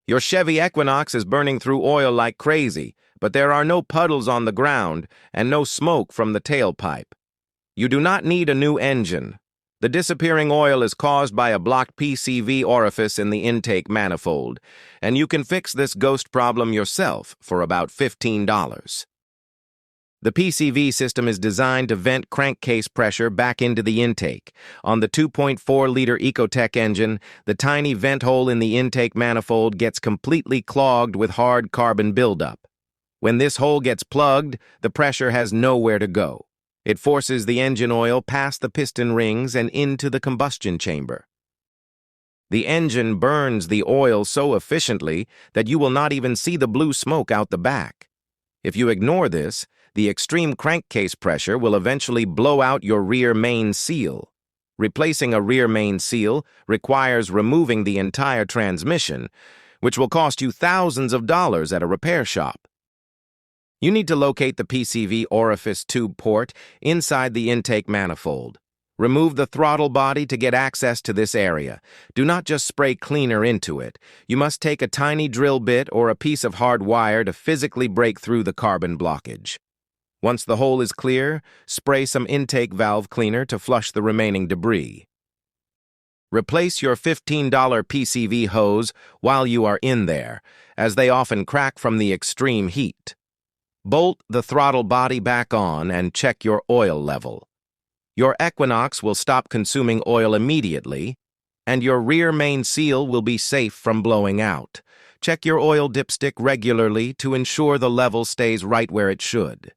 Your Chevy Equinox is burning through oil like crazy, but there are no puddles on the ground and no smoke from the tailpipe. You do not need a new engine. The disappearing oil is caused by a blocked PCV orifice in the intake manifold, and you can fix this ghost problem yourself for about $15. The PCV system is designed to vent crankcase pressure back into the intake. On the 2.4-liter Ecotec engine, the tiny vent hole in the intake manifold gets completely clogged with hard carbon buildup. When this hole gets plugged, the pressure has nowhere to go. It forces the engine oil past the piston rings and into the combustion chamber. The engine burns the oil so efficiently that you will not even see the blue smoke out the back. If you ignore this, the extreme crankcase pressure will eventually blow out your rear main seal. Replacing a rear main seal requires removing the entire transmission, which will cost you thousands of dollars at a repair shop. You need to locate the PCV orifice tube port inside the intake manifold. Remove the throttle body to get access to this area. Do not just spray cleaner into it. You must take a tiny drill bit or a piece of hard wire to physically break through the carbon blockage. Once the hole is clear, spray some intake valve cleaner to flush the remaining debris. Replace your $15 PCV hose while you are in there, as they often crack from the extreme heat. Bolt the throttle body back on and check your oil level. Your Equinox will stop consuming oil immediately, and your rear main seal will be safe from blowing out. Check your oil dipstick regularly to ensure the level stays right where it should.